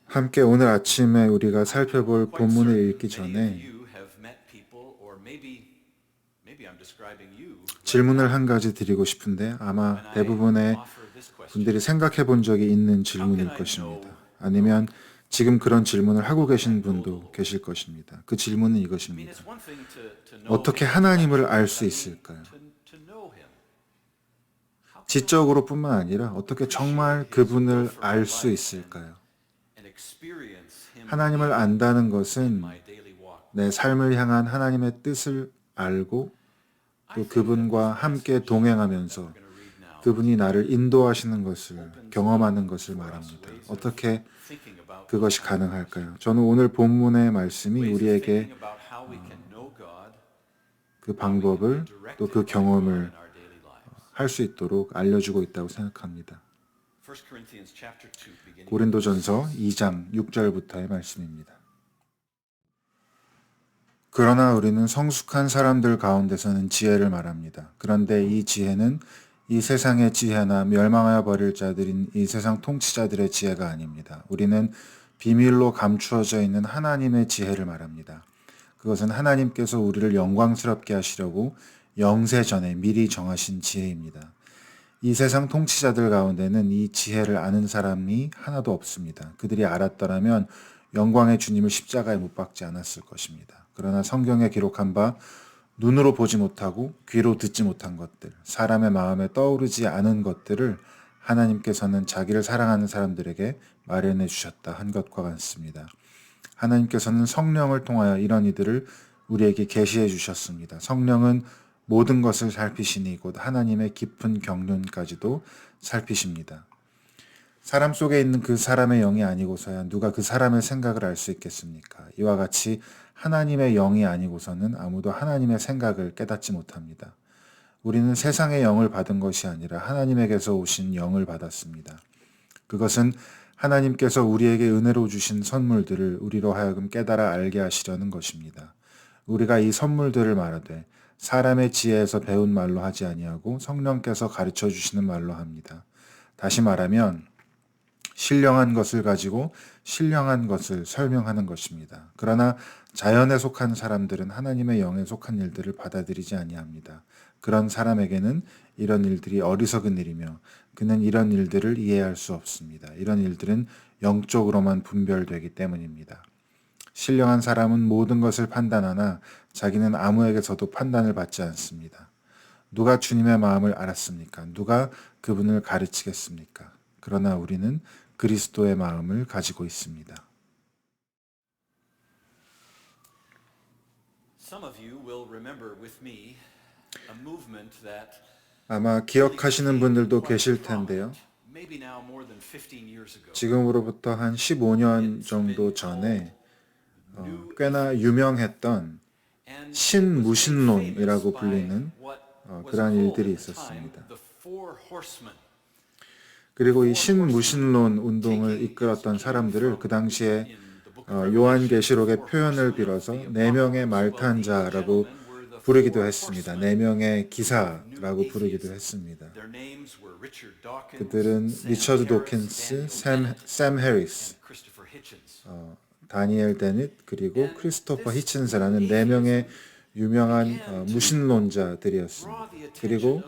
함께 오늘 아침에 우리가 살펴볼 본문을 읽기 전에 질문을 한 가지 드리고 싶은데 아마 대부분의 분들이 생각해 본 적이 있는 질문일 것입니다. 아니면 지금 그런 질문을 하고 계신 분도 계실 것입니다. 그 질문은 이것입니다. 어떻게 하나님을 알 수 있을까요? 지적으로 뿐만 아니라 어떻게 정말 그분을 알 수 있을까요? 하나님을 안다는 것은 내 삶을 향한 하나님의 뜻을 알고 또 그분과 함께 동행하면서 그분이 나를 인도하시는 것을 경험하는 것을 말합니다. 어떻게 그것이 가능할까요? 저는 오늘 본문의 말씀이 우리에게 그 방법을 또 그 경험을 할 수 있도록 알려주고 있다고 생각합니다. 고린도전서 2장 6절부터의 말씀입니다. 그러나 우리는 성숙한 사람들 가운데서는 지혜를 말합니다. 그런데 이 지혜는 이 세상의 지혜나 멸망하여 버릴 자들인 이 세상 통치자들의 지혜가 아닙니다. 우리는 비밀로 감추어져 있는 하나님의 지혜를 말합니다. 그것은 하나님께서 우리를 영광스럽게 하시려고 영세전에 미리 정하신 지혜입니다. 이 세상 통치자들 가운데는 이 지혜를 아는 사람이 하나도 없습니다. 그들이 알았더라면 영광의 주님을 십자가에 못 박지 않았을 것입니다. 그러나 성경에 기록한 바 눈으로 보지 못하고 귀로 듣지 못한 것들, 사람의 마음에 떠오르지 않은 것들을 하나님께서는 자기를 사랑하는 사람들에게 마련해 주셨다 한 것과 같습니다. 하나님께서는 성령을 통하여 이런 이들을 우리에게 계시해 주셨습니다. 성령은 모든 것을 살피시니 곧 하나님의 깊은 경륜까지도 살피십니다. 사람 속에 있는 그 사람의 영이 아니고서야 누가 그 사람의 생각을 알 수 있겠습니까? 이와 같이 하나님의 영이 아니고서는 아무도 하나님의 생각을 깨닫지 못합니다. 우리는 세상의 영을 받은 것이 아니라 하나님에게서 오신 영을 받았습니다. 그것은 하나님께서 우리에게 은혜로 주신 선물들을 우리로 하여금 깨달아 알게 하시려는 것입니다. 우리가 이 선물들을 말하되 사람의 지혜에서 배운 말로 하지 아니하고 성령께서 가르쳐 주시는 말로 합니다. 다시 말하면 신령한 것을 가지고 신령한 것을 설명하는 것입니다. 그러나 자연에 속한 사람들은 하나님의 영에 속한 일들을 받아들이지 아니합니다. 그런 사람에게는 이런 일들이 어리석은 일이며 그는 이런 일들을 이해할 수 없습니다. 이런 일들은 영적으로만 분별되기 때문입니다. 신령한 사람은 모든 것을 판단하나 자기는 아무에게서도 판단을 받지 않습니다. 누가 주님의 마음을 알았습니까? 누가 그분을 가르치겠습니까? 그러나 우리는 그리스도의 마음을 가지고 있습니다. 아마 기억하시는 분들도 계실 텐데요. 지금으로부터 한 15년 정도 전에 꽤나 유명했던 신무신론이라고 불리는 그러한 일들이 있었습니다. 그리고 이 신무신론 운동을 이끌었던 사람들을 그 당시에 요한계시록의 표현을 빌어서 네 명의 말 탄 자라고 부르기도 했습니다. 네 명의 기사라고 부르기도 했습니다. 그들은 리처드 도킨스, 샘 해리스, 다니엘 데닛 그리고 크리스토퍼 히친스라는 네 명의 유명한 무신론자들이었습니다. 그리고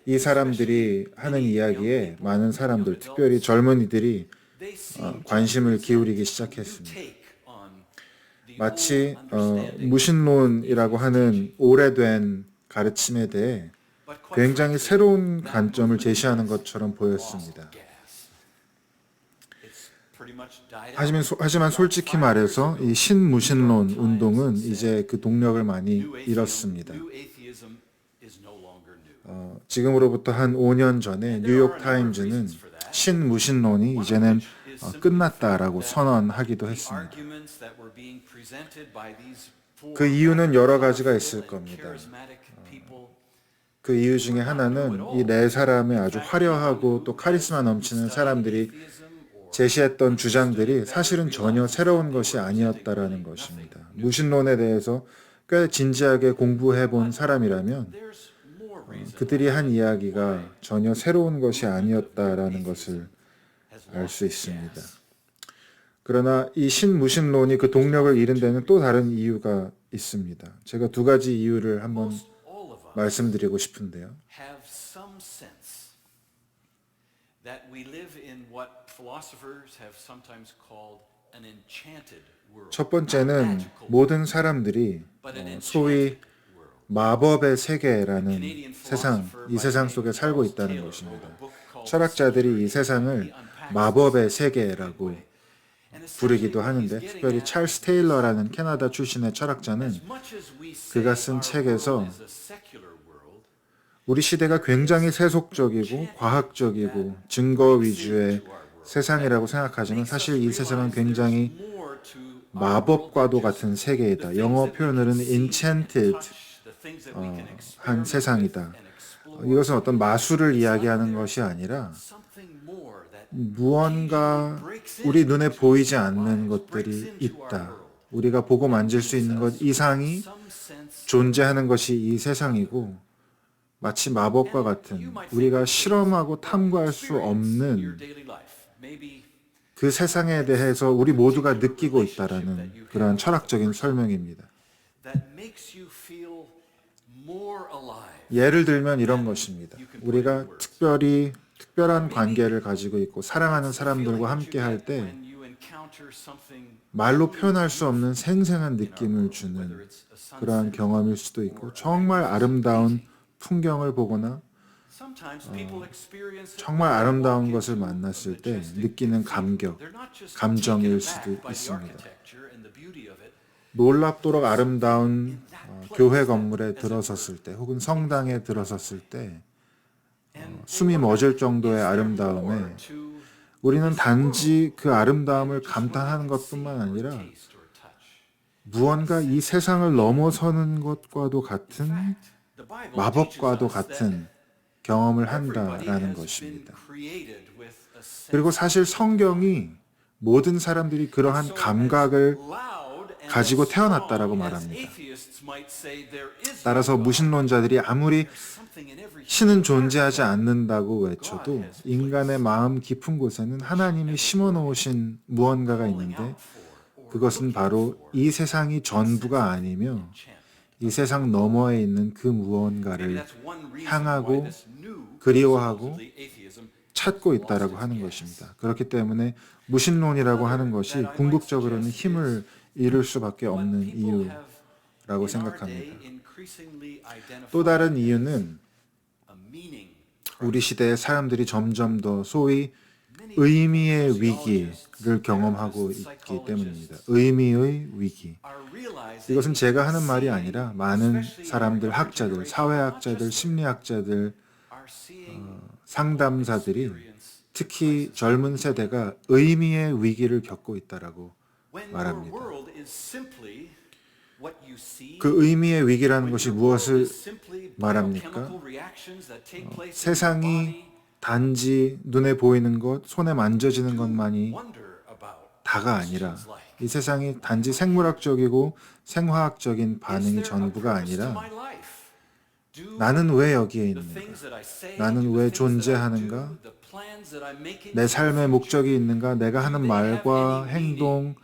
이 사람들이 하는 이야기에 많은 사람들, 특별히 젊은이들이 관심을 기울이기 시작했습니다. 마치 무신론이라고 하는 오래된 가르침에 대해 굉장히 새로운 관점을 제시하는 것처럼 보였습니다. 하지만 솔직히 말해서 이 신무신론 운동은 이제 그 동력을 많이 잃었습니다. 지금으로부터 한 5년 전에 뉴욕 타임즈는 신무신론이 이제는 끝났다라고 선언하기도 했습니다. 그 이유는 여러 가지가 있을 겁니다. 그 이유 중에 하나는 이 네 사람의 아주 화려하고 또 카리스마 넘치는 사람들이 제시했던 주장들이 사실은 전혀 새로운 것이 아니었다라는 것입니다. 무신론에 대해서 꽤 진지하게 공부해 본 사람이라면 그들이 한 이야기가 전혀 새로운 것이 아니었다라는 것을 알 수 있습니다. 그러나 이 신무신론이 그 동력을 잃은 데는 또 다른 이유가 있습니다. 제가 두 가지 이유를 한번 말씀드리고 싶은데요. have some sense that we live in what philosophers have sometimes called an enchanted world. 첫 번째는 모든 사람들이 소위 마법의 세계라는 세상, 이 세상 속에 살고 있다는 것입니다. 철학자들이 이 세상을 마법의 세계라고 부르기도 하는데, 특별히 찰스 테일러라는 캐나다 출신의 철학자는 그가 쓴 책에서 우리 시대가 굉장히 세속적이고 과학적이고 증거 위주의 세상이라고 생각하지만 사실 이 세상은 굉장히 마법과도 같은 세계이다. 영어 표현으로는 enchanted 한 세상이다. 이것은 어떤 마술을 이야기하는 것이 아니라 무언가 우리 눈에 보이지 않는 것들이 있다. 우리가 보고 만질 수 있는 것 이상이 존재하는 것이 이 세상이고, 마치 마법과 같은 우리가 실험하고 탐구할 수 없는 그 세상에 대해서 우리 모두가 느끼고 있다라는 그러한 철학적인 설명입니다. 예를 들면 이런 것입니다. 우리가 특별한 관계를 가지고 있고 사랑하는 사람들과 함께 할 때 말로 표현할 수 없는 생생한 느낌을 주는 그러한 경험일 수도 있고, 정말 아름다운 풍경을 보거나 정말 아름다운 것을 만났을 때 느끼는 감정일 수도 있습니다. 놀랍도록 아름다운 교회 건물에 들어섰을 때 혹은 성당에 들어섰을 때 숨이 멎을 정도의 아름다움에 우리는 단지 그 아름다움을 감탄하는 것뿐만 아니라 무언가 이 세상을 넘어서는 것과도 같은 마법과도 같은 경험을 한다라는 것입니다. 그리고 사실 성경이 모든 사람들이 그러한 감각을 가지고 태어났다라고 말합니다. 따라서 무신론자들이 아무리 신은 존재하지 않는다고 외쳐도 인간의 마음 깊은 곳에는 하나님이 심어놓으신 무언가가 있는데, 그것은 바로 이 세상이 전부가 아니며 이 세상 너머에 있는 그 무언가를 향하고 그리워하고 찾고 있다라고 하는 것입니다. 그렇기 때문에 무신론이라고 하는 것이 궁극적으로는 힘을 잃을 수밖에 없는 이유라고 생각합니다. 또 다른 이유는 우리 시대의 사람들이 점점 더 소위 의미의 위기를 경험하고 있기 때문입니다. 의미의 위기. 이것은 제가 하는 말이 아니라 많은 사람들, 학자들, 사회학자들, 심리학자들, 상담사들이 특히 젊은 세대가 의미의 위기를 겪고 있다라고 말합니다. 그 의미의 위기라는 것이 무엇을 말합니까? 세상이 단지 눈에 보이는 것, 손에 만져지는 것만이 다가 아니라, 이 세상이 단지 생물학적이고 생화학적인 반응이 전부가 아니라 나는 왜 여기에 있는가? 나는 왜 존재하는가? 내 삶의 목적이 있는가? 내가 하는 말과 행동,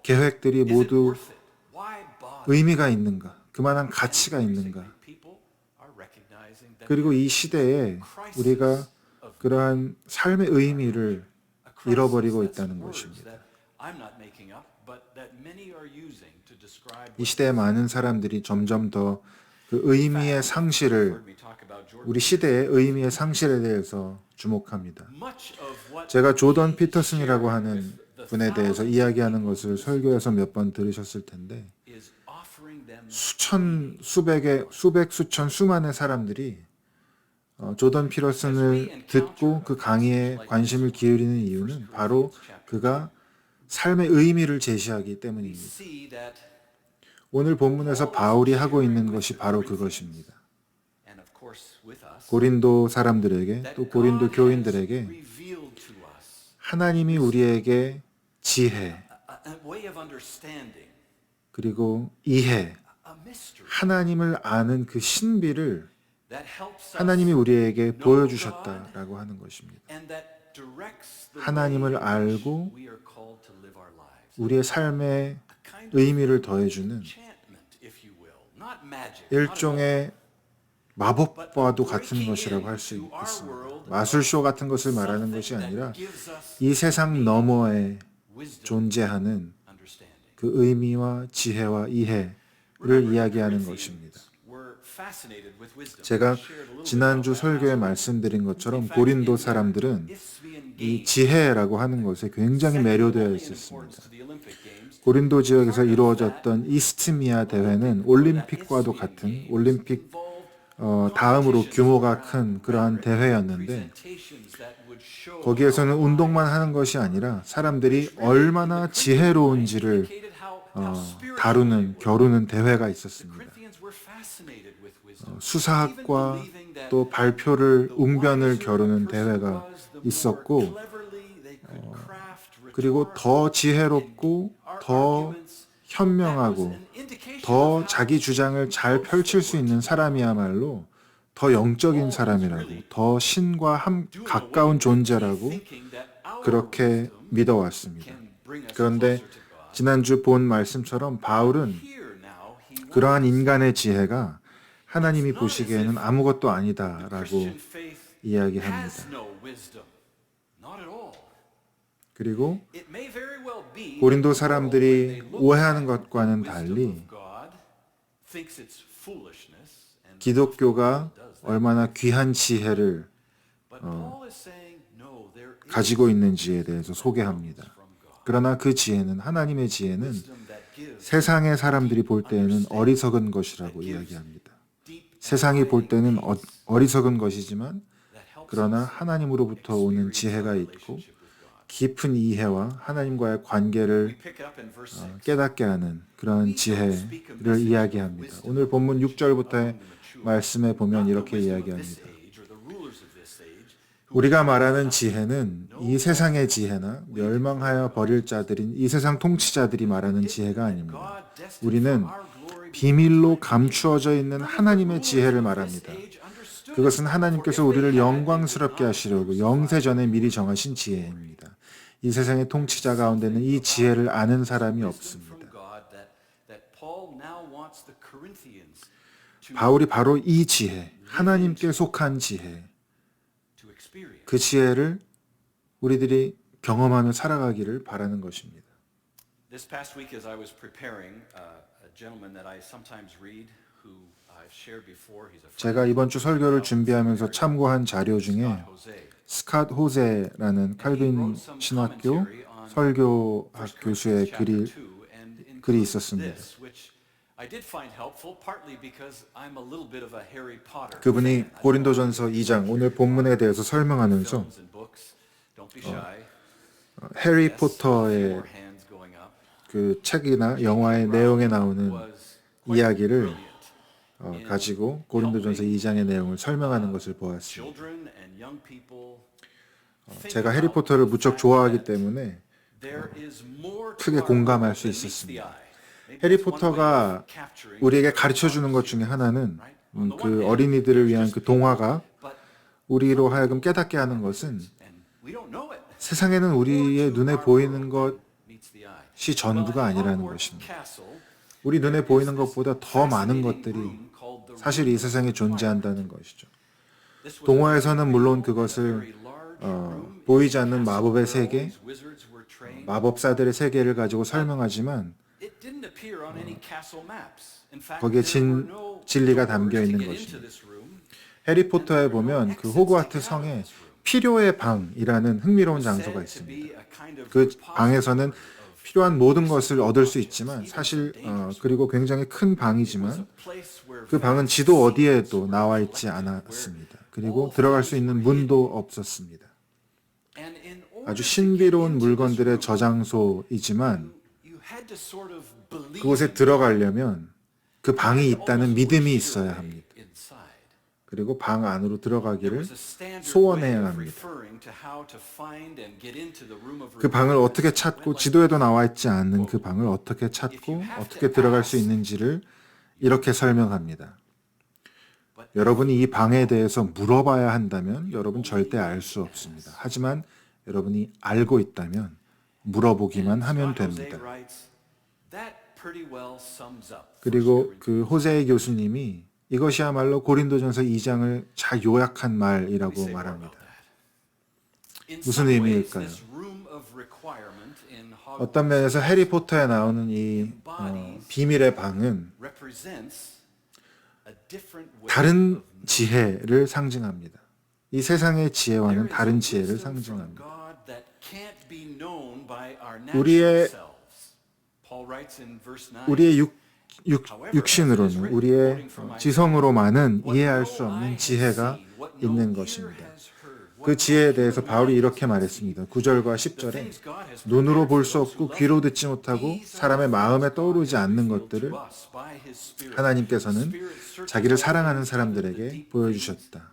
계획들이 모두 의미가 있는가? 그만한 가치가 있는가? 그리고 이 시대에 우리가 그러한 삶의 의미를 잃어버리고 있다는 것입니다. 이 시대의 많은 사람들이 점점 더 그 의미의 상실을, 우리 시대의 의미의 상실에 대해서 주목합니다. 제가 조던 피터슨이라고 하는 분에 대해서 이야기하는 것을 설교에서 몇 번 들으셨을 텐데, 수천, 수만의 사람들이 조던 피터슨을 듣고 그 강의에 관심을 기울이는 이유는 바로 그가 삶의 의미를 제시하기 때문입니다. 오늘 본문에서 바울이 하고 있는 것이 바로 그것입니다. 고린도 사람들에게, 또 고린도 교인들에게 하나님이 우리에게 지혜, 그리고 이해, 하나님을 아는 그 신비를 하나님이 우리에게 보여주셨다라고 하는 것입니다. directs the 하나님을 way in which 알고 we are called to live our lives. 우리의 삶에 A kind of 의미를 더해주는 enchantment, if you will. Not magic, not at all. 일종의 마법과도 같은 것이라고 할 수 있습니다. 마술쇼 같은 것을 말하는 것이 아니라 이 세상 너머에 존재하는 understanding. 그 의미와 지혜와 이해를 이야기하는 것입니다. 제가 지난주 설교에 말씀드린 것처럼 고린도 사람들은 이 지혜라고 하는 것에 굉장히 매료되어 있었습니다. 고린도 지역에서 이루어졌던 이스트미아 대회는 올림픽과도 같은 올림픽 다음으로 규모가 큰 그러한 대회였는데 거기에서는 운동만 하는 것이 아니라 사람들이 얼마나 지혜로운지를 겨루는 대회가 있었습니다. 수사학과 또 발표를 웅변을 겨루는 대회가 있었고 그리고 더 지혜롭고 더 현명하고 더 자기 주장을 잘 펼칠 수 있는 사람이야말로 더 영적인 사람이라고 더 신과 가까운 존재라고 그렇게 믿어왔습니다. 그런데 지난주 본 말씀처럼 바울은 그러한 인간의 지혜가 하나님이 보시기에는 아무것도 아니다라고 이야기합니다. 그리고 고린도 사람들이 오해하는 것과는 달리 기독교가 얼마나 귀한 지혜를 가지고 있는지에 대해서 소개합니다. 그러나 그 지혜는 하나님의 지혜는 세상의 사람들이 볼 때에는 어리석은 것이라고 이야기합니다. 세상이 볼 때는 어리석은 것이지만 그러나 하나님으로부터 오는 지혜가 있고 깊은 이해와 하나님과의 관계를 깨닫게 하는 그런 지혜를 이야기합니다. 오늘 본문 6절부터의 말씀에 보면 이렇게 이야기합니다. 우리가 말하는 지혜는 이 세상의 지혜나 멸망하여 버릴 자들인 이 세상 통치자들이 말하는 지혜가 아닙니다. 우리는 비밀로 감추어져 있는 하나님의 지혜를 말합니다. 그것은 하나님께서 우리를 영광스럽게 하시려고 영세전에 미리 정하신 지혜입니다. 이 세상의 통치자 가운데는 이 지혜를 아는 사람이 없습니다. 바울이 바로 이 지혜, 하나님께 속한 지혜, 그 지혜를 우리들이 경험하며 살아가기를 바라는 것입니다. This past week as I was preparing, a gentleman that I sometimes read who I've shared before, he's a 제가 이번 주 설교를 준비하면서 참고한 자료 중에 스캇 호세라는 칼빈 신학교 설교학 교수의 글이 있었습니다. 그분이 고린도전서 2장 오늘 본문에 대해서 설명하면서 해리포터의 그 책이나 영화의 내용에 나오는 이야기를 가지고 고린도전서 2장의 내용을 설명하는 것을 보았습니다. 제가 해리포터를 무척 좋아하기 때문에 크게 공감할 수 있었습니다. 해리포터가 우리에게 가르쳐주는 것 중에 하나는 그 어린이들을 위한 그 동화가 우리로 하여금 깨닫게 하는 것은 세상에는 우리의 눈에 보이는 것이 전부가 아니라는 것입니다. 우리 눈에 보이는 것보다 더 많은 것들이 사실 이 세상에 존재한다는 것이죠. 동화에서는 물론 그것을 보이지 않는 마법의 세계, 마법사들의 세계를 가지고 설명하지만 거기에 진리가 담겨 있는 것입니다. 해리포터에 보면 그 호그와트 성에 필요의 방이라는 흥미로운 장소가 있습니다. 그 방에서는 필요한 모든 것을 얻을 수 있지만 사실 그리고 굉장히 큰 방이지만 그 방은 지도 어디에도 나와 있지 않았습니다. 그리고 들어갈 수 있는 문도 없었습니다. 아주 신비로운 물건들의 저장소이지만 그곳에 들어가려면 그 방이 있다는 믿음이 있어야 합니다. 그리고 방 안으로 들어가기를 소원해야 합니다. 그 방을 어떻게 찾고 지도에도 나와 있지 않는 그 방을 어떻게 찾고 어떻게 들어갈 수 있는지를 이렇게 설명합니다. 여러분이 이 방에 대해서 물어봐야 한다면 여러분 절대 알 수 없습니다. 하지만 여러분이 알고 있다면 물어보기만 And 하면 Scott Jose 됩니다. writes, "That pretty well sums up 1 그리고 Corinthians." 그 호세이 교수님이 이것이야말로 고린도전서 2장을 잘 요약한 Let me 말이라고 say more 말합니다. about that. In 무슨 some ways, 의미일까요? this room of requirement in 어떤 Hogwarts 면에서 해리포터에 나오는 이 비밀의 방은 represents a different way 다른 of knowing. 지혜를 상징합니다. 이 세상의 There 지혜와는 is 다른 a 지혜를 wisdom from 상징합니다. God that can't be known by our natural 우리의 selves. Paul writes in verse 9, 우리의 육신으로는 우리의 지성으로만은 이해할 수 없는 지혜가 있는 것입니다. 그 지혜에 대해서 바울이 이렇게 말했습니다. 9절과 10절에 눈으로 볼 수 없고 귀로 듣지 못하고 사람의 마음에 떠오르지 않는 것들을 하나님께서는 자기를 사랑하는 사람들에게 보여주셨다.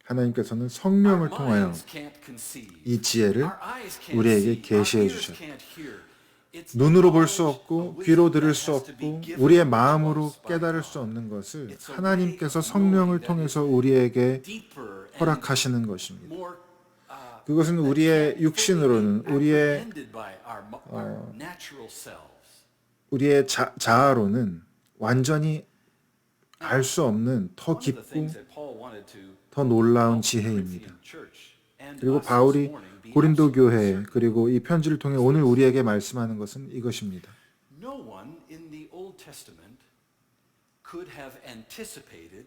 하나님께서는 성령을 통하여 이 지혜를 우리에게 계시해 주셨다. 눈으로 볼 수 없고 귀로 들을 수 없고 우리의 마음으로 깨달을 수 없는 것을 하나님께서 성령을 통해서 우리에게 허락하시는 것입니다. 그것은 우리의 육신으로는 우리의 자아로는 완전히 알 수 없는 더 깊고 더 놀라운 지혜입니다. 그리고 바울이 고린도 교회 그리고 이 편지를 통해 오늘 우리에게 말씀하는 것은 이것입니다. No one in the Old Testament could have anticipated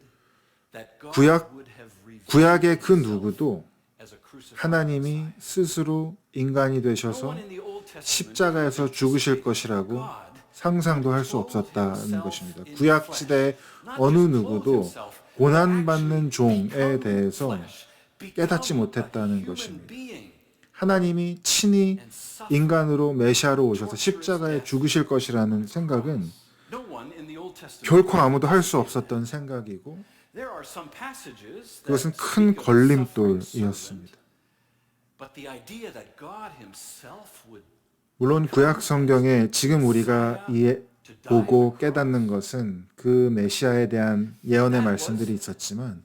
that God would have revealed 구약의 그 himself 누구도 as a crucified 하나님이 Messiah. 스스로 인간이 No 되셔서 one in the Old Testament 십자가에서 죽으실 것이라고 상상도 할 수 없었다는 것입니다. 구약 시대의 어느 누구도 고난받는 종에 대해서 깨닫지 못했다는 것입니다. 하나님이 친히 인간으로 메시아로 오셔서 십자가에 죽으실 것이라는 생각은 결코 아무도 할 수 없었던 생각이고 그것은 큰 걸림돌이었습니다. 물론 구약 성경에 지금 우리가 보고 깨닫는 것은 그 메시아에 대한 예언의 말씀들이 있었지만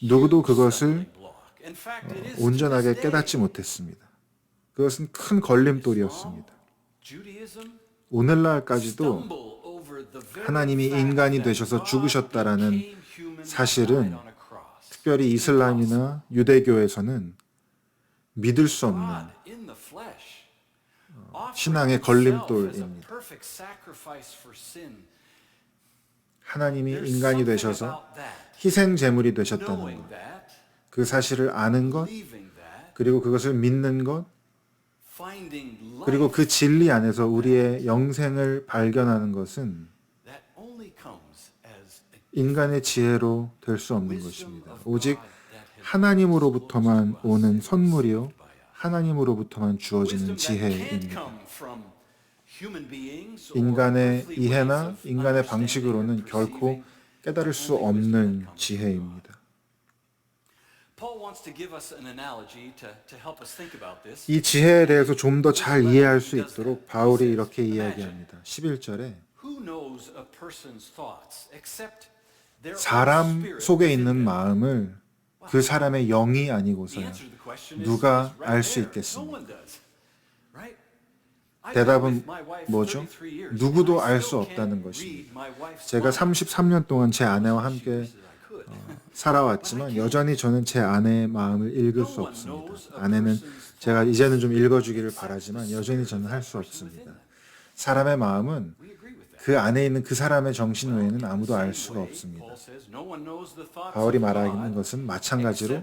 누구도 그것을 온전하게 깨닫지 못했습니다. 그것은 큰 걸림돌이었습니다. 오늘날까지도 하나님이 인간이 되셔서 죽으셨다라는 사실은 특별히 이슬람이나 유대교에서는 믿을 수 없는 신앙의 걸림돌입니다. 하나님이 인간이 되셔서 희생 제물이 되셨다는 것, 그 사실을 아는 것, 그리고 그것을 믿는 것, 그리고 그 진리 안에서 우리의 영생을 발견하는 것은 인간의 지혜로 될 수 없는 것입니다. 오직 하나님으로부터만 오는 선물이요, 하나님으로부터만 주어지는 지혜입니다. 인간의 이해나 인간의 방식으로는 결코 깨달을 수 없는 지혜입니다. 이 지혜에 대해서 좀 더 잘 이해할 수 있도록 바울이 이렇게 이야기합니다. 11절에 사람 속에 있는 마음을 그 사람의 영이 아니고서야 누가 알 수 있겠습니까? 대답은 뭐죠? 누구도 알 수 없다는 것입니다. 제가 33년 동안 제 아내와 함께 살아왔지만 여전히 저는 제 아내의 마음을 읽을 수 없습니다. 아내는 제가 이제는 좀 읽어주기를 바라지만 여전히 저는 할 수 없습니다. 사람의 마음은 그 안에 있는 그 사람의 정신 외에는 아무도 알 수가 없습니다. 바울이 말하는 것은 마찬가지로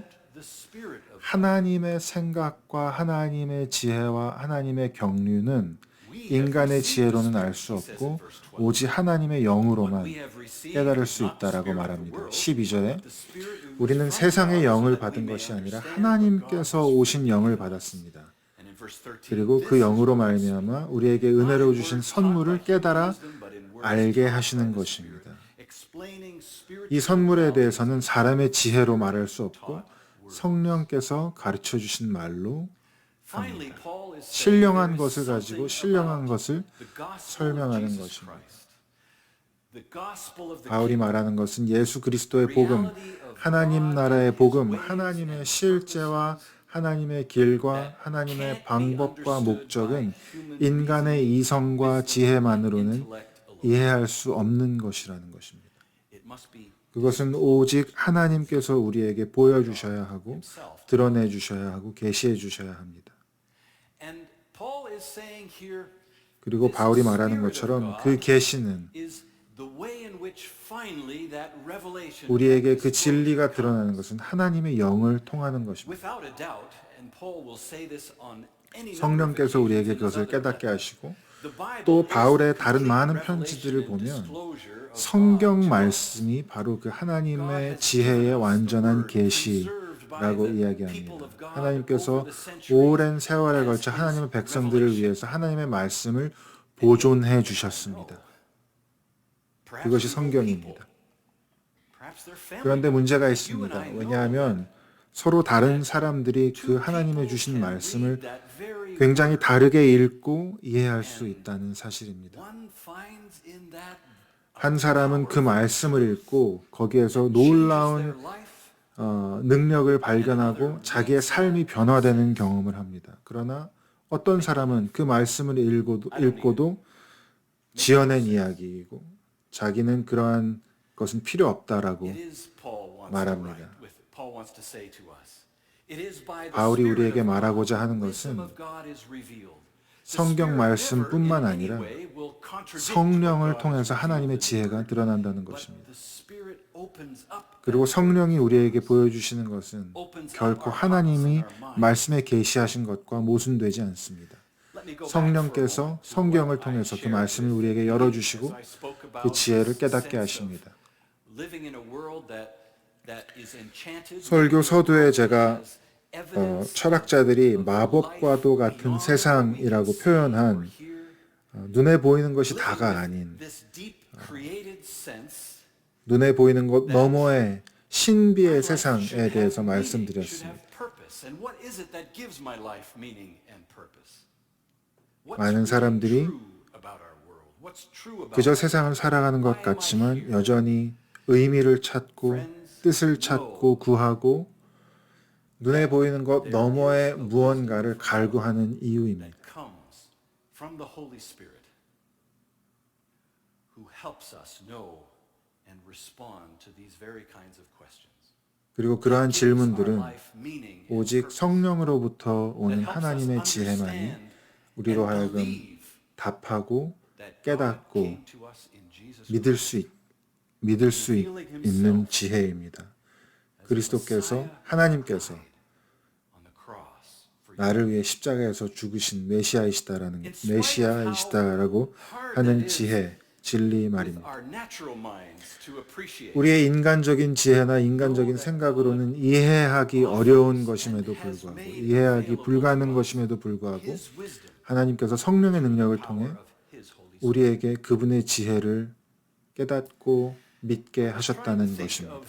하나님의 생각과 하나님의 지혜와 하나님의 경륜은 인간의 지혜로는 알 수 없고 오직 하나님의 영으로만 깨달을 수 있다라고 말합니다. 12절에 우리는 세상의 영을 받은 것이 아니라 하나님께서 오신 영을 받았습니다. 그리고 그 영으로 말미암아 우리에게 은혜로 주신 선물을 깨달아 알게 하시는 것입니다. 이 선물에 대해서는 사람의 지혜로 말할 수 없고 성령께서 가르쳐 주신 말로 합니다. 신령한 것을 가지고 신령한 것을 설명하는 것입니다. 바울이 말하는 것은 예수 그리스도의 복음, 하나님 나라의 복음, 하나님의 실제와 하나님의 길과 하나님의 방법과 목적은 인간의 이성과 지혜만으로는 이해할 수 없는 것이라는 것입니다. 그것은 오직 하나님께서 우리에게 보여주셔야 하고 드러내 주셔야 하고 계시해 주셔야 합니다. 그리고 바울이 말하는 것처럼 그 계시는 우리에게 그 진리가 드러나는 것은 하나님의 영을 통하는 것입니다. 성령께서 우리에게 그것을 깨닫게 하시고 또 바울의 다른 많은 편지들을 보면 성경 말씀이 바로 그 하나님의 지혜의 완전한 계시라고 이야기합니다. 하나님께서 오랜 세월에 걸쳐 하나님의 백성들을 위해서 하나님의 말씀을 보존해 주셨습니다. 그것이 성경입니다. 그런데 문제가 있습니다. 왜냐하면 서로 다른 사람들이 그 하나님의 주신 말씀을 굉장히 다르게 읽고 이해할 수 있다는 사실입니다. 한 사람은 그 말씀을 읽고 거기에서 놀라운 능력을 발견하고 자기의 삶이 변화되는 경험을 합니다. 그러나 어떤 사람은 그 말씀을 읽고도 지어낸 이야기이고 자기는 그러한 것은 필요 없다라고 말합니다. 바울이 우리에게 말하고자 하는 것은 성경 말씀뿐만 아니라 성령을 통해서 하나님의 지혜가 드러난다는 것입니다. 그리고 성령이 우리에게 보여주시는 것은 결코 하나님이 말씀에 계시하신 것과 모순되지 않습니다. 성령께서 성경을 통해서 그 말씀을 우리에게 열어주시고 그 지혜를 깨닫게 하십니다. 설교 서두에 제가 철학자들이 마법과도 같은 세상이라고 표현한 눈에 보이는 것이 다가 아닌 눈에 보이는 것 너머의 신비의 세상에 대해서 말씀드렸습니다. 많은 사람들이 그저 세상을 살아가는 것 같지만 여전히 의미를 찾고 뜻을 찾고 구하고 눈에 보이는 것 너머의 무언가를 갈구하는 이유입니다. 그리고 그러한 질문들은 오직 성령으로부터 오는 하나님의 지혜만이 우리로 하여금 답하고 깨닫고 믿을 수 있는 지혜입니다. 그리스도께서 하나님께서 나를 위해 십자가에서 죽으신 메시아이시다라고 하는 지혜, 진리 말입니다. 우리의 인간적인 지혜나 인간적인 생각으로는 이해하기 어려운 것임에도 불구하고 이해하기 불가능한 것임에도 불구하고 하나님께서 성령의 능력을 통해 우리에게 그분의 지혜를 깨닫고 믿게 하셨다는 것입니다.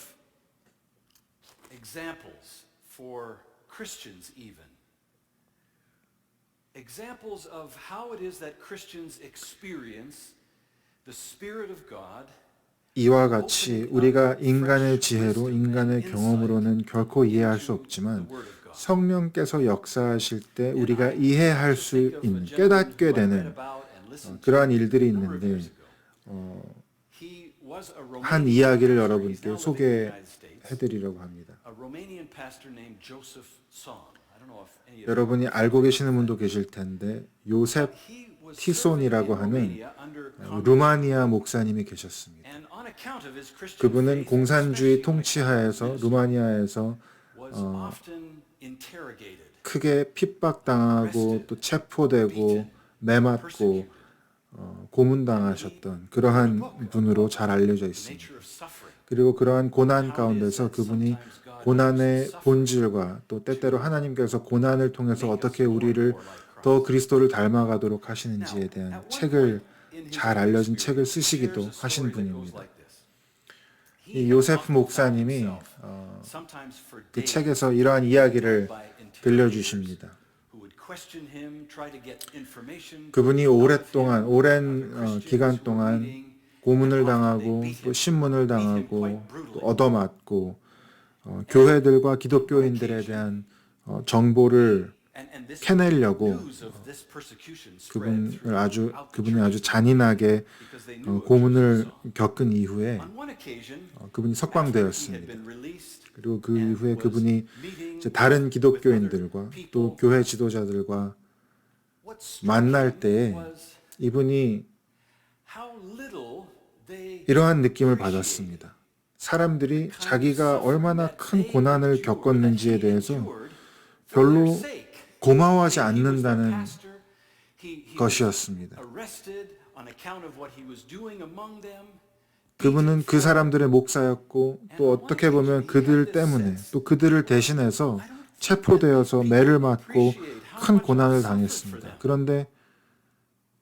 Examples of how it is that Christians experience the Spirit of God. 이와 같이 우리가 인간의 지혜로 인간의 경험으로는 결코 이해할 수 없지만 성령께서 역사하실 때 우리가 이해할 수 있는 깨닫게 되는 그러한 일들이 있는데 한 이야기를 여러분께 소개해드리려고 합니다. 여러분이 알고 계시는 분도 계실 텐데 요셉 티손이라고 하는 루마니아 목사님이 계셨습니다. 그분은 공산주의 통치하에서 루마니아에서 크게 핍박당하고 또 체포되고 매맞고 고문당하셨던 그러한 분으로 잘 알려져 있습니다. 그리고 그러한 고난 가운데서 그분이 고난의 본질과 또 때때로 하나님께서 고난을 통해서 어떻게 우리를 더 그리스도를 닮아가도록 하시는지에 대한 책을 잘 알려진 책을 쓰시기도 하신 분입니다. 이 요세프 목사님이 그 책에서 이러한 이야기를 들려주십니다. 그분이 오랜 기간 동안 고문을 당하고 또 신문을 당하고 또 얻어맞고 교회들과 기독교인들에 대한 정보를 And this 캐내려고 news of this persecution spread 그분이 아주 잔인하게 because they knew of 고문을 Jesus' 겪은 이후에 on one occasion, 그분이 after he had 석방되었습니다. been released 그리고 그 and 이후에 was 그분이 meeting 이제 다른 with 기독교인들과 other 또 people, 교회 지도자들과 what struck 만날 him 때에 was 이분이 how little they 이러한 느낌을 appreciated 받았습니다. 사람들이 the kind of 자기가 suffering 얼마나 that 큰 they 고난을 endured, 겪었는지에 that he 대해서 endured for their 별로 sake. 고마워하지 He was their 않는다는 pastor. He was 것이었습니다. arrested on account of what he was doing among them. 그분은 그 사람들의 목사였고 또 어떻게 보면 그들 때문에 또 그들을 대신해서 체포되어서 매를 맞고 큰 고난을 당했습니다. 그런데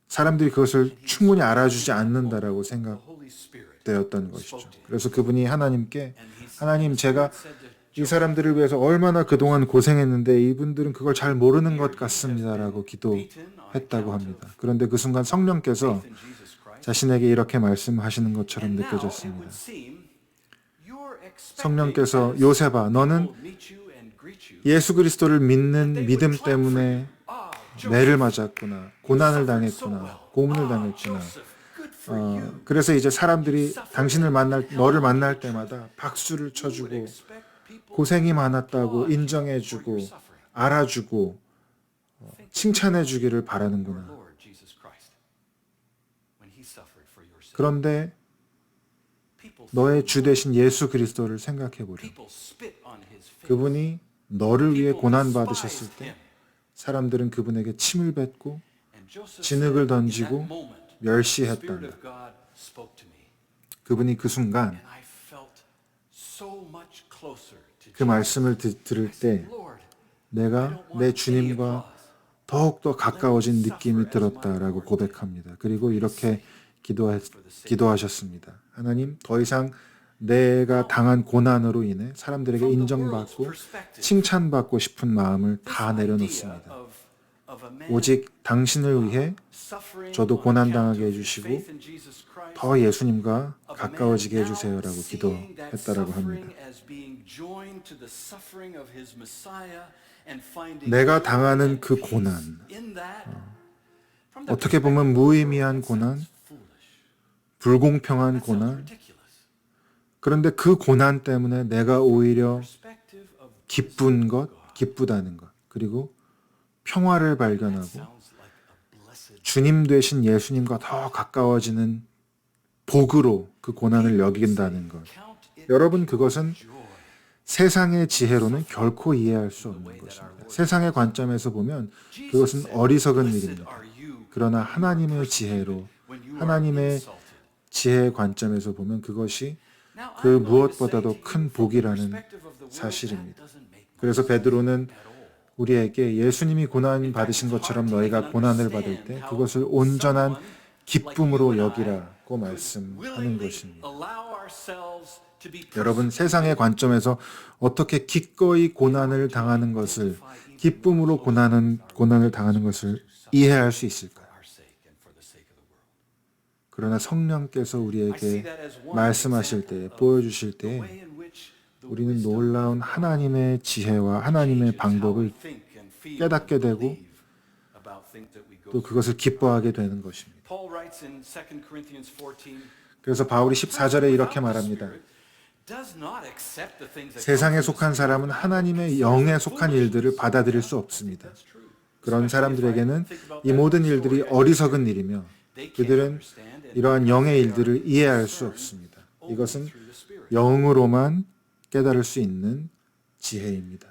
사람들이 그것을 충분히 알아주지 않는다라고 The Holy Spirit 생각되었던 것이죠. 그래서 그분이 하나님께 하나님 제가 이 사람들을 위해서 얼마나 그동안 고생했는데 이분들은 그걸 잘 모르는 것 같습니다라고 기도했다고 합니다. 그런데 그 순간 성령께서 in Jesus Christ. 자신에게 이렇게 말씀하시는 것처럼 And now it 느껴졌습니다. would seem you're expecting 성령께서 as 요셉아 너는 people meet you and greet you, 예수 그리스도를 믿는 they 믿음 would clap for you. 때문에 Ah, 매를 Joseph, 맞았구나 고난을 suffered so well. 당했구나 고문을 Ah, 당했구나 Joseph, good for you. 그래서 이제 사람들이 당신을 너를 만날 때마다 박수를 You would 쳐주고 expect people 고생이 to 많았다고 applaud you for 인정해주고 your suffering. 알아주고 Think of 칭찬해주기를 your 바라는구나. Lord Jesus Christ when he suffered for your sake. 그런데 People 너의 threw 주 대신 예수 그리스도를 생각해보렴. people spit on his face. 그분이 너를 위해 People 고난 despised 받으셨을 때 him. 사람들은 그분에게 침을 뱉고 And Joseph 진흙을 said, in 던지고 that moment, the Spirit 멸시했단다. of God spoke to me, 그분이 그 순간 and I felt so much closer to 그 Jesus. 말씀을 들을 I 때 said, Lord, I 내가 don't want 내 any 주님과 applause. 더욱더 가까워진 느낌이 들었다라고 고백합니다. 그리고 이렇게 기도하셨습니다. 하나님, 더 이상 내가 당한 고난으로 인해 사람들에게 From the 인정받고 world's perspective, 칭찬받고 싶은 마음을 this 다 idea 내려놓습니다. of a man 오직 당신을 위해 suffering 저도 on 고난당하게 account of his 해주시고 faith in Jesus Christ, 더 예수님과 of a man 가까워지게 now 해주세요라고 seeing that 기도했다라고 suffering 합니다. as being joined to the suffering of his Messiah and finding 내가 joy 당하는 and 그 peace 고난, in that. From the 어떻게 보면 perspective of the world, 무의미한 that sounds 고난, foolish. 불공평한 That sounds 고난, ridiculous. 그런데 그 고난 때문에 내가 오히려 Perspective of 기쁜 것, 기쁘다는 것, 그리고 평화를 발견하고 sounds like a blessed 주님 되신 예수님과 더 가까워지는 복으로 그 고난을 여긴다는 것. count it 여러분, 그것은 joy. 세상의 지혜로는 결코 이해할 수 없는 것입니다. 세상의 관점에서 보면 그것은 어리석은 일입니다. 그러나 하나님의 지혜로, 하나님의 지혜의 관점에서 보면 그것이 그 무엇보다도 큰 복이라는 사실입니다. 그래서 베드로는 우리에게 예수님이 고난 받으신 것처럼 너희가 고난을 받을 때 그것을 온전한 기쁨으로 여기라고 말씀하는 것입니다. 여러분, 세상의 관점에서 어떻게 기꺼이 고난을 당하는 것을 기쁨으로 고난을 당하는 것을 이해할 수 있을까요? 그러나 성령께서 우리에게 말씀하실 때, 보여주실 때 우리는 놀라운 하나님의 지혜와 하나님의 방법을 깨닫게 되고 또 그것을 기뻐하게 되는 것입니다. 그래서 바울이 14절에 이렇게 말합니다. 세상에 속한 사람은 하나님의 영에 속한 일들을 받아들일 수 없습니다. 그런 사람들에게는 이 모든 일들이 어리석은 일이며 그들은 이러한 영의 일들을 이해할 수 없습니다. 이것은 영으로만 깨달을 수 있는 지혜입니다.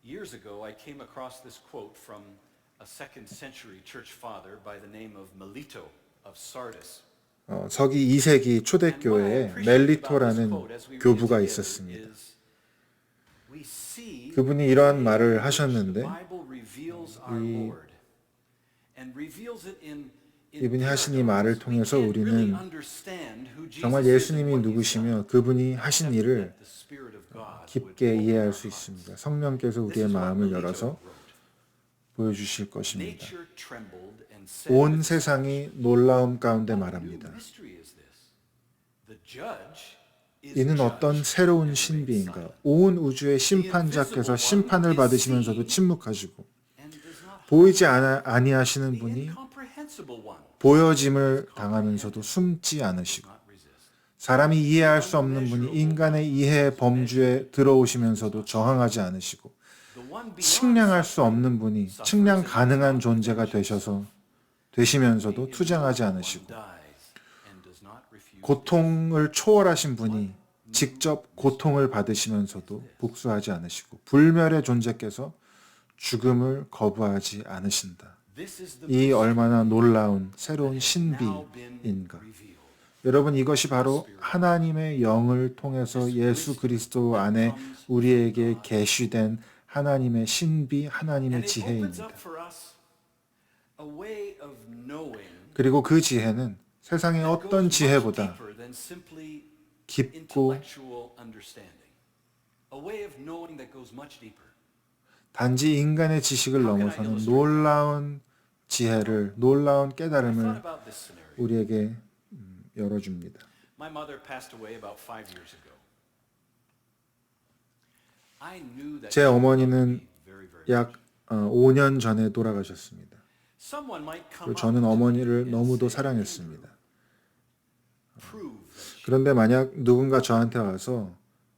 Years ago, I came across this quote from a second century church father by the name of Melito of Sardis. 서기 2세기 초대교회에 멜리토라는 교부가 있었습니다. 그분이 이러한 말을 하셨는데 이분이 하신 이 말을 통해서 우리는 정말 예수님이 누구시며 그분이 하신 일을 깊게 이해할 수 있습니다. 성령께서 우리의 마음을 열어서 보여주실 것입니다. 온 세상이 놀라움 가운데 말합니다. 이는 어떤 새로운 신비인가? 온 우주의 심판자께서 심판을 받으시면서도 침묵하시고 보이지 아니하시는 분이 보여짐을 당하면서도 숨지 않으시고 사람이 이해할 수 없는 분이 인간의 이해의 범주에 들어오시면서도 저항하지 않으시고 측량할 수 없는 분이 측량 가능한 존재가 되시면서도 투쟁하지 않으시고 고통을 초월하신 분이 직접 고통을 받으시면서도 복수하지 않으시고 불멸의 존재께서 죽음을 거부하지 않으신다. 이 얼마나 놀라운 새로운 신비인가. 여러분, 이것이 바로 하나님의 영을 통해서 예수 그리스도 안에 우리에게 계시된 하나님의 신비, 하나님의 지혜입니다. 그리고 그 지혜는 세상의 어떤 지혜보다 깊고 단지 인간의 지식을 넘어서는 놀라운 지혜를, 놀라운 깨달음을 우리에게 열어줍니다. My mother passed away about 5 years ago. I knew that 제 어머니는 very, very 약 5년 전에 돌아가셨습니다. someone might come 그리고 up 저는 to me 어머니를 and 너무도 say, 사랑했습니다. prove that she, 그런데 만약 누군가 저한테 와서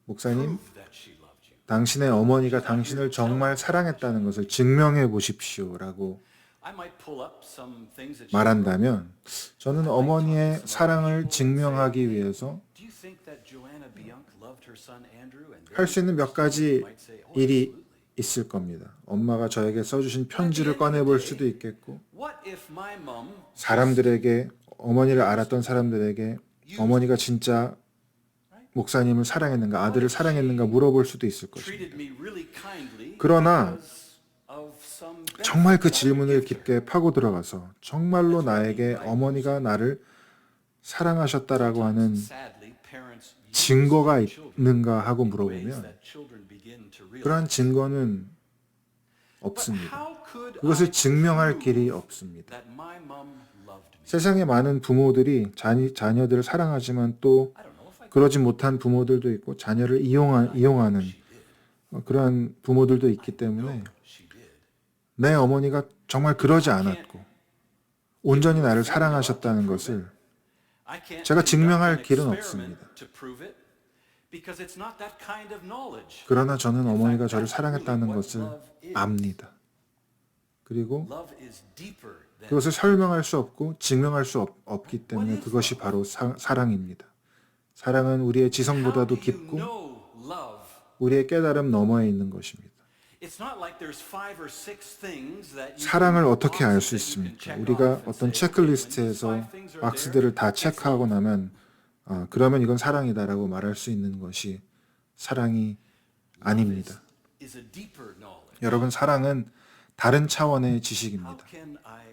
목사님, prove that she loved you. 당신의 어머니가 당신을 정말 사랑했다는 것을 증명해 보십시오라고 I might pull up some things that she 말한다면 저는 어머니의 사랑을 증명하기 위해서 Do you think that Joanna Bianc loved her son Andrew? And 할 수 있는 몇 가지 might say, oh, 일이 absolutely. 있을 겁니다. 엄마가 저에게 써주신 편지를 꺼내볼 수도 있겠고 What if my mom 사람들에게 어머니를 알았던 사람들에게 어머니가 진짜 목사님을 사랑했는가 아들을 사랑했는가 물어볼 수도 있을 것입니다. treated me really kindly 그러나 because of some 정말 그 benefit that I 질문을 would give her? 깊게 파고 들어가서 정말로 나에게 어머니가 나를 사랑하셨다라고 하는 Sadly, parents use 증거가 children 있는가 하고 in ways 물어보면 that children begin to realize. 그러한 증거는 But 없습니다. how could 그것을 I 증명할 prove 길이 없습니다. that my mom loved me? 세상에 많은 부모들이 자녀들을 사랑하지만 또 I don't know if I 그러지 못한 부모들도 있고 자녀를 이용하는 그러한 부모들도 있기 때문에 she did. 내 어머니가 정말 그러지 않았고 온전히 나를 사랑하셨다는 것을 I can't 제가 conduct 증명할 an 길은 experiment 없습니다. to prove it because it's not that kind of knowledge. 그러나 저는 In 어머니가 fact, 저를 that's 사랑했다는 really 것을 what love is. 압니다. 그리고 Love is deeper than 그것을 설명할 수 없고 증명할 수 없기 때문에 그것이 바로 사랑입니다. 사랑은 우리의 How do 지성보다도 you 깊고 know love? 우리의 깨달음 너머에 있는 것입니다. It's not like there's 5 or 6 things that you 사랑을 can 어떻게 알 수 boxes that you can 있습니까? check 우리가 off and 어떤 say, okay, when these 체크리스트에서 5 things are 박스들을 다 there, it's 체크하고 love. 나면 그러면 이건 사랑이다라고 말할 수 있는 것이 사랑이 아닙니다. Is a deeper knowledge. 여러분, 사랑은 다른 차원의 How 지식입니다. can I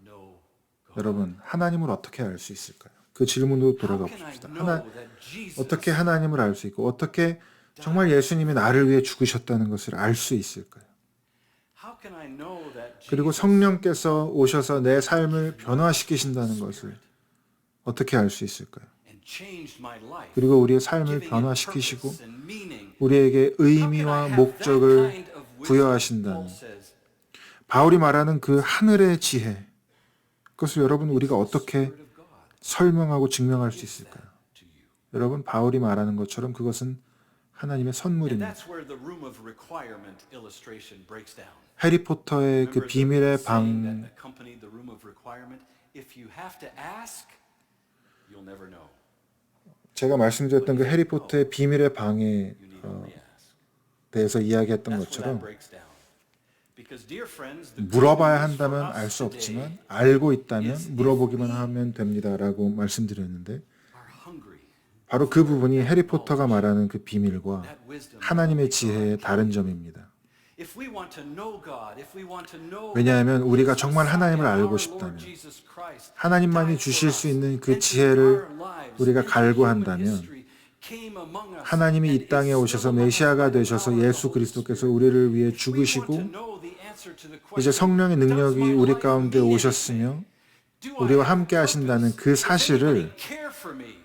know God? 여러분, 하나님을 어떻게 알 수 있을까요? 그 질문으로 돌아가 How can I 봅시다. know that Jesus 어떻게 하나님을 알 수 있고 어떻게 정말 예수님이 나를 위해 죽으셨다는 것을 알 수 있을까요? How can I know that 그리고 Jesus 성령께서 오셔서 내 삶을 변화시키신다는 것을 어떻게 알 수 있을까요? and changed my life, 그리고 우리의 삶을 giving it 변화시키시고 purpose and meaning? 우리에게 How can I 의미와 have that 목적을 kind of wisdom? 부여하신다는 Paul says, 바울이 말하는 그 하늘의 지혜, 그것을 여러분 우리가 어떻게 Spirit of God 설명하고 증명할 수 있을까요? to you. 여러분, 바울이 말하는 것처럼 그것은 하나님의 And 선물입니다. that's where the room of requirement illustration breaks down. 해리포터의 그 Remember the 비밀의 saying 방 that accompanied the room of requirement? If you have to ask, you'll never know. 제가 말씀드렸던 그 해리포터의 비밀의 방에 You need only ask. 대해서 이야기했던 That's where that 것처럼 breaks down. Because dear friends, the good 물어봐야 news for 한다면 us 알 수 today 없지만 알고 있다면 is 물어보기만 하면 됩니다라고 말씀드렸는데 are hungry. 바로 그 부분이 해리포터가 말하는 그 비밀과 That wisdom. 하나님의 지혜의 다른 점입니다. If we want to know God, if we want to know 왜냐하면 우리가 His 정말 하나님을 Messiah, 알고 our 싶다면 Lord Jesus Christ, 하나님만이 died 주실 for 수 us, 있는 그 entered 지혜를 our lives, 우리가 entered 갈구한다면 human history, came among us, 하나님이 and 이 땅에 is 오셔서 still among us 메시아가 by the 되셔서 power of the 예수 Holy 그리스도께서 Spirit. 우리를 위해 If we want to 죽으시고 know the answer to the 이제 question, 성령의 does 능력이 my 우리 life 가운데 mean 오셨으며 anything? Do I 우리와 have 함께 하신다는 purpose? 그 Does anybody 사실을 care for me?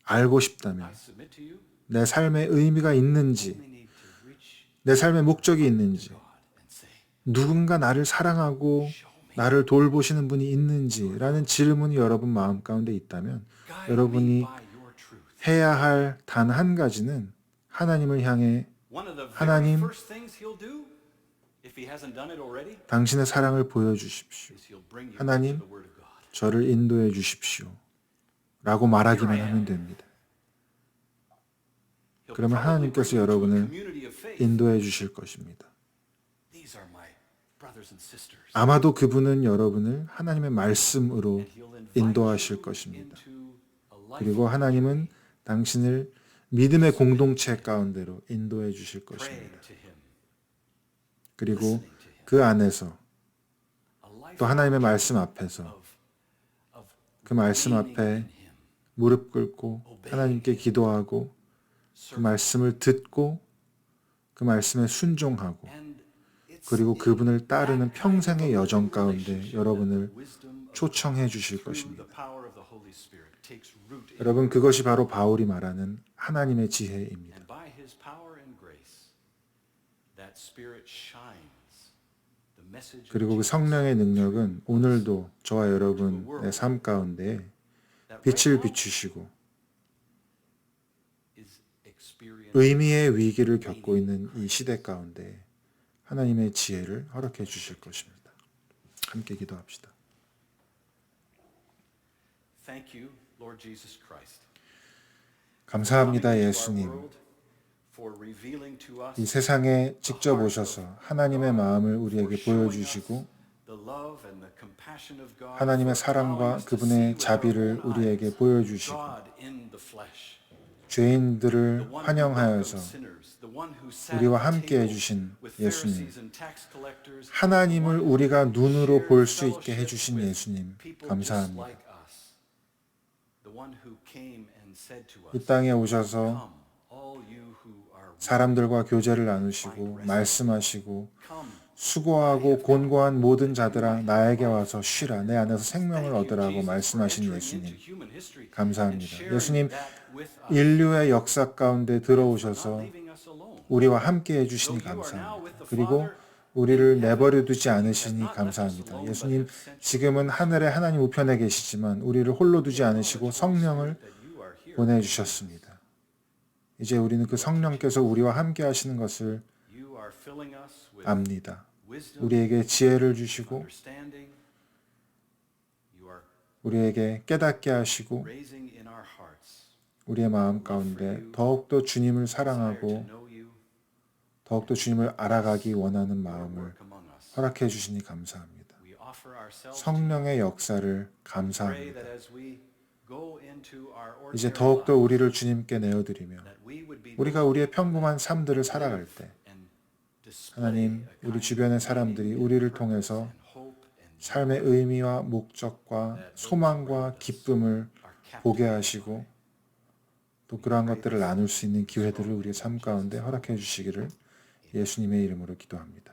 알고 I 싶다면 submit to you, 내 삶의 의미가 있는지, we need to reach 내 삶의 목적이 있는지, God and say, 누군가 나를 사랑하고 show me, 나를 돌보시는 분이 있는지라는 질문이 여러분 마음 가운데 있다면 guide me 여러분이 by your truth. 해야 할 단 한 가지는 하나님을 향해 One of the very 하나님, first things he'll do, if he hasn't done it already, 당신의 사랑을 보여주십시오. is he'll bring you 하나님, into the Word of God. 저를 인도해 주십시오. 라고 말하기만 하면 됩니다. He'll 그러면 probably 하나님께서 bring you to a 여러분을 community of faith. 인도해 주실 것입니다. These are my brothers and sisters. 아마도 그분은 여러분을 하나님의 말씀으로 And he'll invite 인도하실 you 것입니다. into a life 그리고 of 하나님은 당신을 믿음의 공동체 가운데로 인도해 주실 praying 것입니다. to him, 그리고 listening to him. 그 안에서 A life 또 하나님의 말씀 앞에서 of 그 말씀 leaning 앞에 in him, 무릎 꿇고 하나님께 기도하고 그 serving. 말씀을 듣고 그 말씀에 순종하고 And it's 그리고 in 그분을 따르는 that 평생의 kind of 여정 living 가운데 relationship 여러분을 that the wisdom of 초청해 주실 through 것입니다. the power of the Holy Spirit takes root in 여러분, 그것이 바로 바울이 말하는 하나님의 지혜입니다. and by his power and grace that spirit shines the message of 그리고 그 Jesus 성령의 능력은 오늘도 저와 여러분의 삶 가운데 that right 빛을 now 비추시고 is experiencing 의미의 위기를 겪고 있는 이 시대 가운데 하나님의 지혜를 허락해 주실 것입니다. 함께 기도합시다. Thank you, Lord Jesus Christ. 감사합니다, Coming into our 예수님. world for revealing to us 이 세상에 직접 오셔서 하나님의 마음을 우리에게 보여주시고 the love and the compassion of God, 하나님의 for allowing 사랑과 us to see 그분의 with our 자비를 own 우리에게 eyes 보여주시고 God in the flesh. 죄인들을 The one who 환영하여서 welcomed sinners, the one who sat 우리와 at the 함께 table 해주신 with 예수님, Pharisees and tax collectors, 하나님을 the one who 우리가 눈으로 shared 볼 수 있게 fellowship 해주신 with 예수님, people just 감사합니다. like us. The one who came and said to 이 us, 땅에 오셔서 Come, all you who are weary, 사람들과 교제를 나누시고 말씀하시고 come. 수고하고 곤고한 모든 자들아 나에게 와서 쉬라, 내 안에서 생명을 Thank you, 얻으라고 Jesus, for 말씀하신 entering 예수님, into human history and 감사합니다. sharing 예수님, that with us, 인류의 역사 가운데 not 들어오셔서 leaving us alone. 우리와 함께 해주시니 Though you are now 감사합니다. with the 그리고 Father 우리를 in heaven, 내버려 두지 you have 않으시니 not left us 감사합니다. alone, 예수님, but have sent 지금은 하늘에 하나님 우편에 계시지만 우리를 홀로 두지 않으시고 성령을 that you are here. 보내주셨습니다. 이제 우리는 그 성령께서 우리와 함께 하시는 것을 You are filling us with 압니다. wisdom, 우리에게 지혜를 주시고 understanding. You are 우리에게 깨닫게 하시고 raising in our hearts 우리의 마음 가운데 더욱더 주님을 desire to 사랑하고 know you, 더욱더 주님을 알아가기 원하는 your 마음을 work among us. 허락해 주시니 감사합니다. We offer ourselves to 성령의 역사를 pray 감사합니다. that as we go into our 이제 ordinary 더욱더 lives, 우리를 주님께 내어드리며 that we would be 우리가 우리의 평범한 삶들을 살아갈 때 and display 하나님, a 우리 kind 주변의 of 사람들이 meaning 우리를 and purpose 통해서 and hope and 삶의 의미와 목적과 소망과 기쁨을 are 보게 captivated. 하시고 또 그러한 것들을 나눌 수 있는 기회들을 우리의 삶 가운데 허락해 주시기를 예수님의 이름으로 기도합니다.